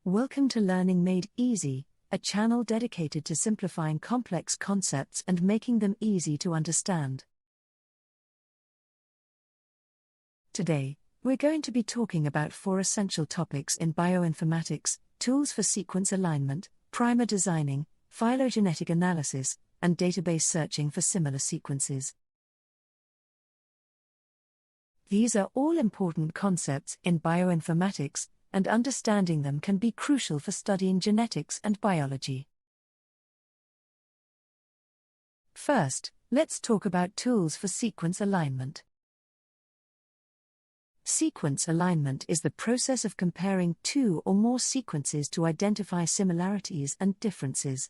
Welcome to Learning Made Easy, a channel dedicated to simplifying complex concepts and making them easy to understand. Today, we're going to be talking about 4 essential topics in bioinformatics: tools for sequence alignment, primer designing, phylogenetic analysis, and database searching for similar sequences. These are all important concepts in bioinformatics, and understanding them can be crucial for studying genetics and biology. First, let's talk about tools for sequence alignment. Sequence alignment is the process of comparing 2 or more sequences to identify similarities and differences.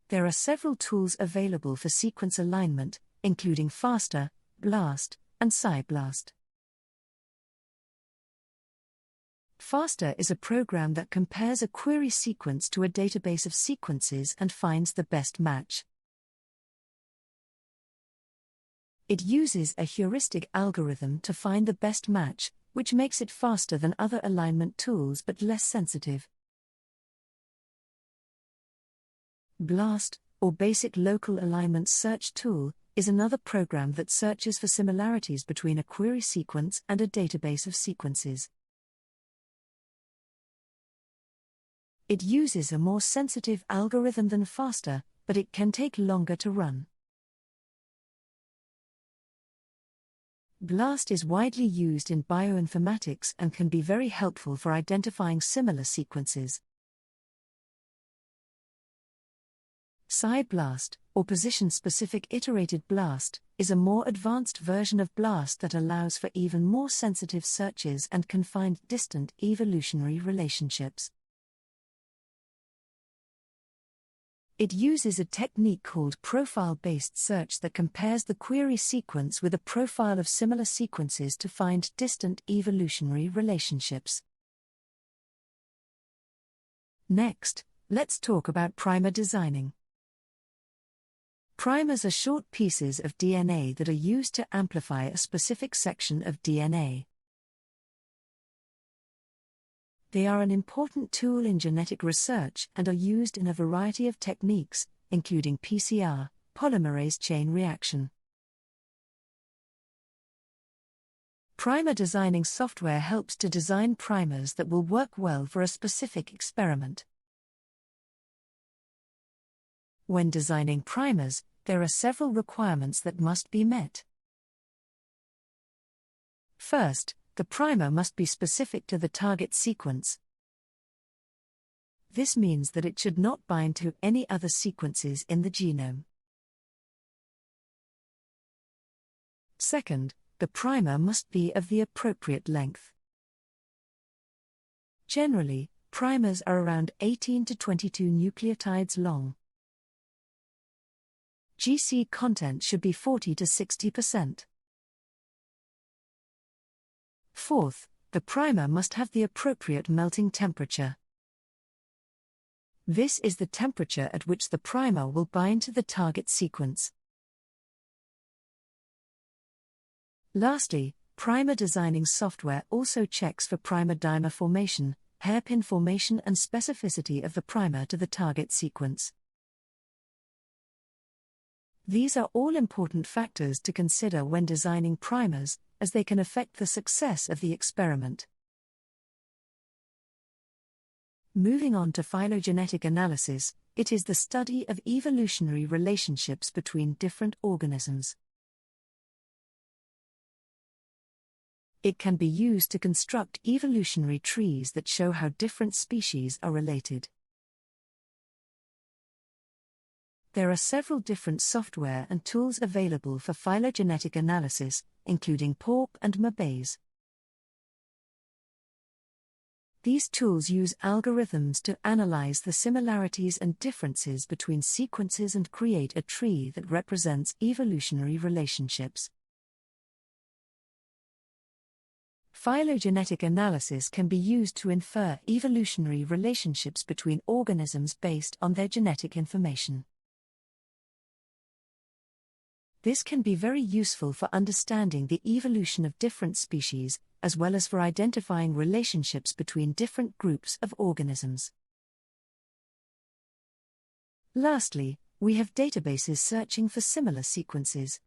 There are several tools available for sequence alignment, including FASTA, BLAST, and SciBLAST. FASTA is a program that compares a query sequence to a database of sequences and finds the best match. It uses a heuristic algorithm to find the best match, which makes it faster than other alignment tools but less sensitive. BLAST, or Basic Local Alignment Search Tool, is another program that searches for similarities between a query sequence and a database of sequences. It uses a more sensitive algorithm than FASTA, but it can take longer to run. BLAST is widely used in bioinformatics and can be very helpful for identifying similar sequences. SciBLAST, or Position-Specific Iterated BLAST, is a more advanced version of BLAST that allows for even more sensitive searches and can find distant evolutionary relationships. It uses a technique called profile-based search that compares the query sequence with a profile of similar sequences to find distant evolutionary relationships. Next, let's talk about primer designing. Primers are short pieces of DNA that are used to amplify a specific section of DNA. They are an important tool in genetic research and are used in a variety of techniques, including PCR, polymerase chain reaction. Primer designing software helps to design primers that will work well for a specific experiment. When designing primers, there are several requirements that must be met. First, the primer must be specific to the target sequence. This means that it should not bind to any other sequences in the genome. Second, the primer must be of the appropriate length. Generally, primers are around 18 to 22 nucleotides long. GC content should be 40 to 60%. Fourth, the primer must have the appropriate melting temperature. This is the temperature at which the primer will bind to the target sequence. Lastly, primer designing software also checks for primer dimer formation, hairpin formation, and specificity of the primer to the target sequence. These are all important factors to consider when designing primers, as they can affect the success of the experiment. Moving on to phylogenetic analysis, it is the study of evolutionary relationships between different organisms. It can be used to construct evolutionary trees that show how different species are related. There are several different software and tools available for phylogenetic analysis, including PAWP and MBase. These tools use algorithms to analyze the similarities and differences between sequences and create a tree that represents evolutionary relationships. Phylogenetic analysis can be used to infer evolutionary relationships between organisms based on their genetic information. This can be very useful for understanding the evolution of different species, as well as for identifying relationships between different groups of organisms. Lastly, we have databases searching for similar sequences.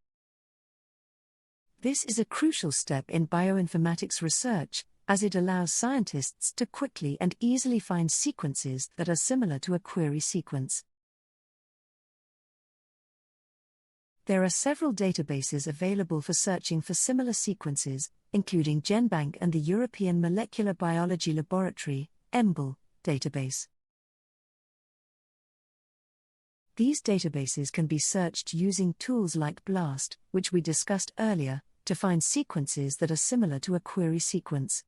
This is a crucial step in bioinformatics research, as it allows scientists to quickly and easily find sequences that are similar to a query sequence. There are several databases available for searching for similar sequences, including GenBank and the European Molecular Biology Laboratory (EMBL) database. These databases can be searched using tools like BLAST, which we discussed earlier, to find sequences that are similar to a query sequence.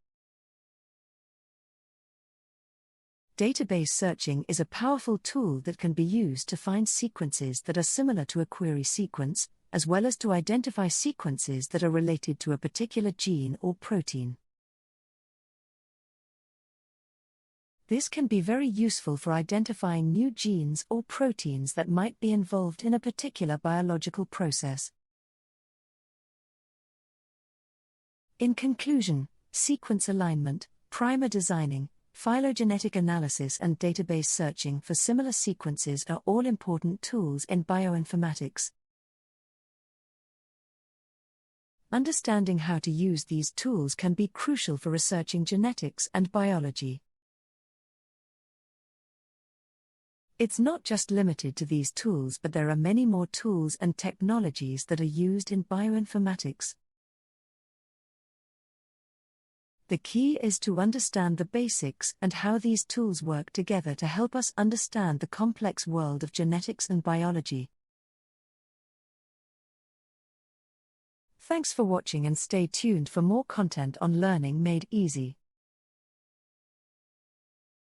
Database searching is a powerful tool that can be used to find sequences that are similar to a query sequence, as well as to identify sequences that are related to a particular gene or protein. This can be very useful for identifying new genes or proteins that might be involved in a particular biological process. In conclusion, sequence alignment, primer designing, phylogenetic analysis and database searching for similar sequences are all important tools in bioinformatics. Understanding how to use these tools can be crucial for researching genetics and biology. It's not just limited to these tools, but there are many more tools and technologies that are used in bioinformatics. The key is to understand the basics and how these tools work together to help us understand the complex world of genetics and biology. Thanks for watching and stay tuned for more content on Learning Made Easy.